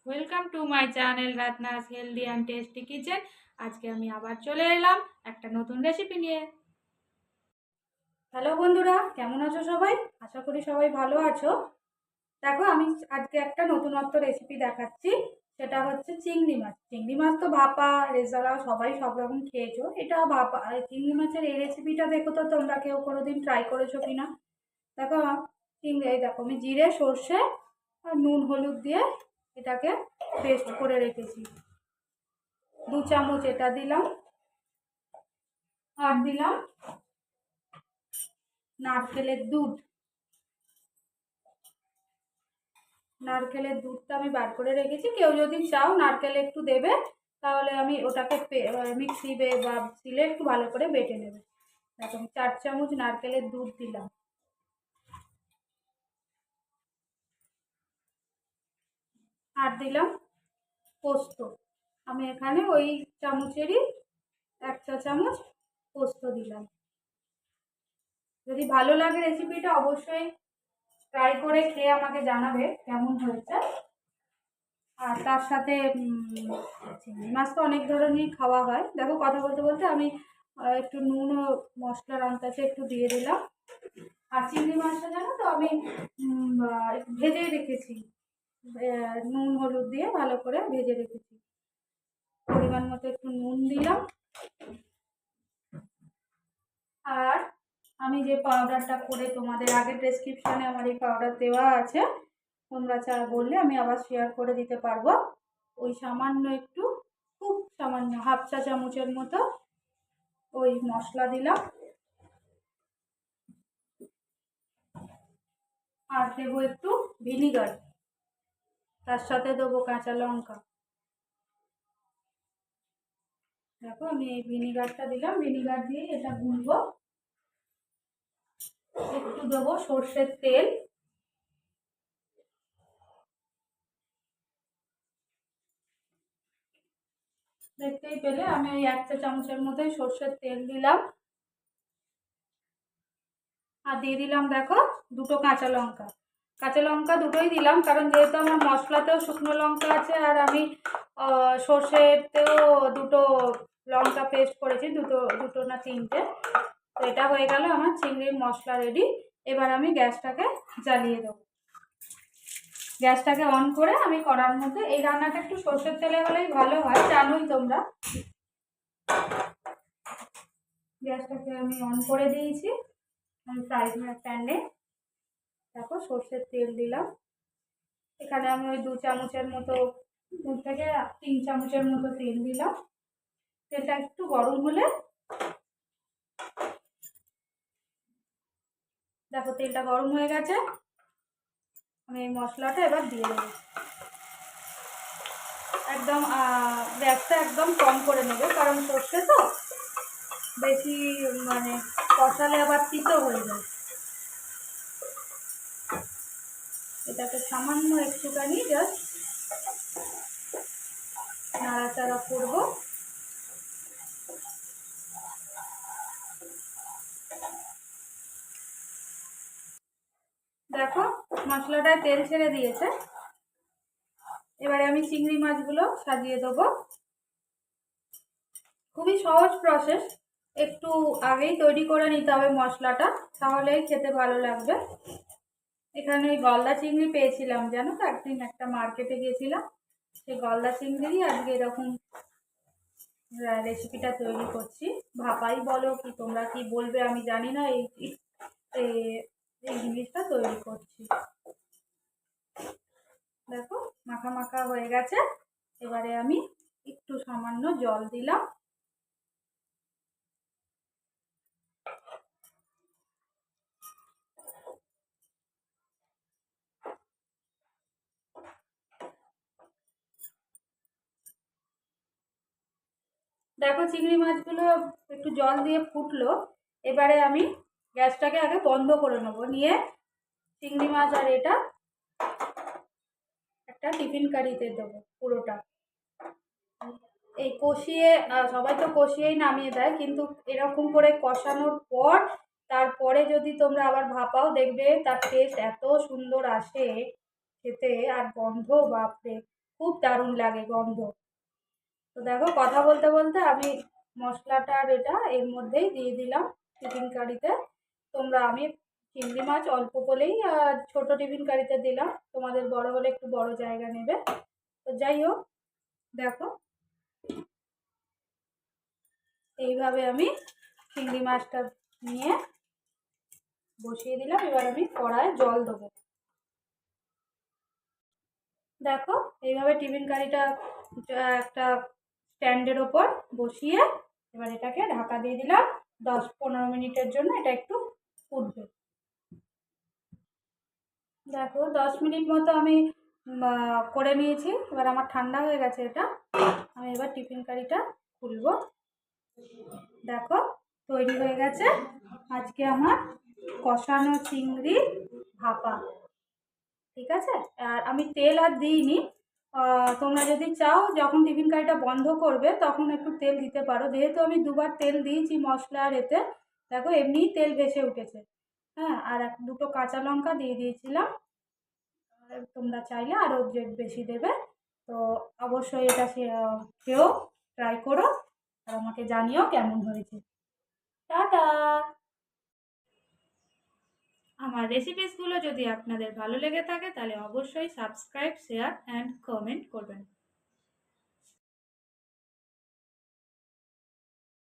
Welcome to my channel Ratna's healthy and tasty kitchen. আজকে আমি আবার চলে এলাম একটা নতুন রেসিপি নিয়ে। হ্যালো বন্ধুরা, কেমন আছো সবাই? আশা করি সবাই ভালো আছো। দেখো, আমি আজকে একটা নতুনত্ব রেসিপি দেখাচ্ছি। সেটা হচ্ছে চিংড়ি মাছ। চিংড়ি মাছ তো ভাপা, রেজালা সবাই সব রকম খেয়েছো। এটা ভাপা চিংড়ি মাছের এই রেসিপিটা দেখো তো তোমরা কেউ কোনোদিন ট্রাই করেছো কিনা। দেখো, এই দেখো আমি জিরে সর্ষে আর নুন হলুদ দিয়ে এটাকে পেস্ট করে রেখেছি। 2 চামচ এটা দিলাম, আর দিলাম নারকেলের দুধ। নারকেলের দুধটা আমি বার করে রেখেছি। কেউ যদি চাও নারকেল একটু দেবে, তাহলে আমি ওটাকে মিক্সি বা সিলে একটু ভালো করে বেটে নেবে। দেখো, আমি 4 চামচ নারকেলের দুধ দিলাম। আর দিলাম পোস্ত। আমি এখানে ওই চামচেরই 1 চা চামচ পোস্ত দিলাম। যদি ভালো লাগে রেসিপিটা অবশ্যই ট্রাই করে খেয়ে আমাকে জানাবে কেমন হয়েছে। আর তার সাথে চিংড়ি মাছ তো অনেক ধরনেরই খাওয়া হয়। দেখো, কথা বলতে বলতে আমি একটু নুন ও মশলার আন্দাজে একটু দিয়ে দিলাম। আর চিংড়ি মাছটা জানো তো আমি ভেজে রেখেছি, নুন হলুদ দিয়ে ভালো করে ভেজে রেখেছি। পরিমাণ মতো একটু নুন দিলাম। আর আমি যে পাউডারটা করে তোমাদের আগের ডেসক্রিপশনে আমার এই পাউডার দেওয়া আছে, তোমরা বললে আমি আবার শেয়ার করে দিতে পারবো। ওই সামান্য একটু, খুব সামান্য 1/2 চা চামচের মতো ওই মশলা দিলাম। আর দেবো একটু ভিনিগার, তার সাথে দেবো কাঁচা লঙ্কা। দেখো, আমি এই ভিনিগারটা দিলাম। ভিনিগার দিয়ে এটা গুলবো। একটু দেবো সর্ষের তেল। দেখতেই পেলে আমি ওই 1 চা চামচের মতোই সর্ষের তেল দিলাম। আর দিয়ে দিলাম দেখো 2টো কাঁচা লঙ্কা। কাঁচা লঙ্কা দুটোই দিলাম, কারণ যেহেতু আমার মশলাতেও শুকনো লঙ্কা আছে, আর আমি সর্ষেতেও 2টো লঙ্কা পেস্ট করেছি, দুটো না 3টে। তো এটা হয়ে গেল আমার চিংড়ির মশলা রেডি। এবার আমি গ্যাসটাকে জ্বালিয়ে দেবো। গ্যাসটাকে অন করে আমি কড়ার মধ্যে, এই রান্নাটা একটু সর্ষের তেলে হলেই ভালো হয়, জানোই তোমরা। গ্যাসটাকে আমি অন করে দিয়েছি। আমি ফ্রাই প্যানে দেখো সর্ষের তেল দিলাম। এখানে আমি ওই 2 চামচের মতো, 2 থেকে 3 চামচের মতো তেল দিলাম। তেলটা একটু গরম হলে, দেখো তেলটা গরম হয়ে গেছে, আমি এই মশলাটা এবার দিয়ে দেবো। একদম গ্যাসটা একদম কম করে নেবে, কারণ সর্ষে তো বেশি মানে কষালে আবার তিতো হয়ে যায়। এটাকে সামান্য একটুখানি জাস্ট নাড়াচাড়া করবো। দেখো, মশলাটায় তেল ছেড়ে দিয়েছে। এবারে আমি চিংড়ি মাছগুলো সাজিয়ে দেবো। খুবই সহজ প্রসেস, একটু আগেই তৈরি করে নিতে হবে মশলাটা, তাহলেই খেতে ভালো লাগবে। এখানে গলদা চিংড়ি পেয়েছিলাম, জানো তো, একদিন একটা মার্কেটে গিয়েছিলাম, সেই গলদা চিংড়ি আজকে এরকম রেসিপিটা তৈরি করছি। ভাপাই বলো কি তোমরা কি বলবে আমি জানি না, এই জিনিসটা তৈরি করছি। দেখো, মাখা মাখা হয়ে গেছে। এবারে আমি একটু সামান্য জল দিলাম। দেখো, চিংড়ি মাছগুলো একটু জল দিয়ে ফুটলো। এবারে আমি গ্যাসটাকে আগে বন্ধ করে নেবো, নিয়ে চিংড়ি মাছ আর এটা একটা টিফিন কারিতে দেবো পুরোটা। এই কষিয়ে, সবাই তো কষিয়েই নামিয়ে দেয়, কিন্তু এরকম করে কষানোর পর তারপরে যদি তোমরা আবার ভাপাও, দেখবে তার টেস্ট এত সুন্দর আসে খেতে। আর গন্ধ, বাপরে! খুব দারুণ লাগে গন্ধ। তো দেখো কথা বলতে বলতে আমি মশলাটা আর এটা এর মধ্যেই দিয়ে দিলাম টিফিন কারিতে। আমি চিংড়ি মাছ অল্প বলেই ছোট টিফিন কারিতে দিলাম, তোমাদের বড় হলে একটু বড় জায়গা নেবে। তো যাই হোক, দেখো এইভাবে আমি চিংড়ি মাছটা নিয়ে বসিয়ে দিলাম। এবার আমি কড়ায় জল দেবো। দেখো এইভাবে টিফিন কারিটা একটা স্ট্যান্ডের ওপর বসিয়ে এবার এটাকে ঢাকা দিয়ে দিলাম 10-15 মিনিটের জন্য। এটা একটু ফুটবে। দেখো 10 মিনিট মতো আমি করে নিয়েছি। এবার আমার ঠান্ডা হয়ে গেছে এটা। আমি এবার টিফিন কারিটা খুলবো। দেখো তৈরি হয়ে গেছে আজকে আমার কষানো চিংড়ি ভাপা। ঠিক আছে, আর আমি তেল আর দিইনি। তোমরা যদি চাও যখন টিফিন কারিটা বন্ধ করবে তখন একটু তেল দিতে পারো, যেহেতু আমি দুবার তেল দিয়েছি মশলা আর এতে। দেখো এমনিই তেল ভেসে উঠেছে। হ্যাঁ, আর দুটো কাঁচা লঙ্কা দিয়ে দিয়েছিলাম। তোমরা চাইলে আরও বেশি দেবে। তো অবশ্যই এটা খেয়েও ট্রাই করো আর আমাকে জানিও কেমন হয়েছে। টাটা। আমার রেসিপিসগুলো যদি আপনাদের ভালো লেগে থাকে তাহলে অবশ্যই সাবস্ক্রাইব, শেয়ার অ্যান্ড কমেন্ট করবেন।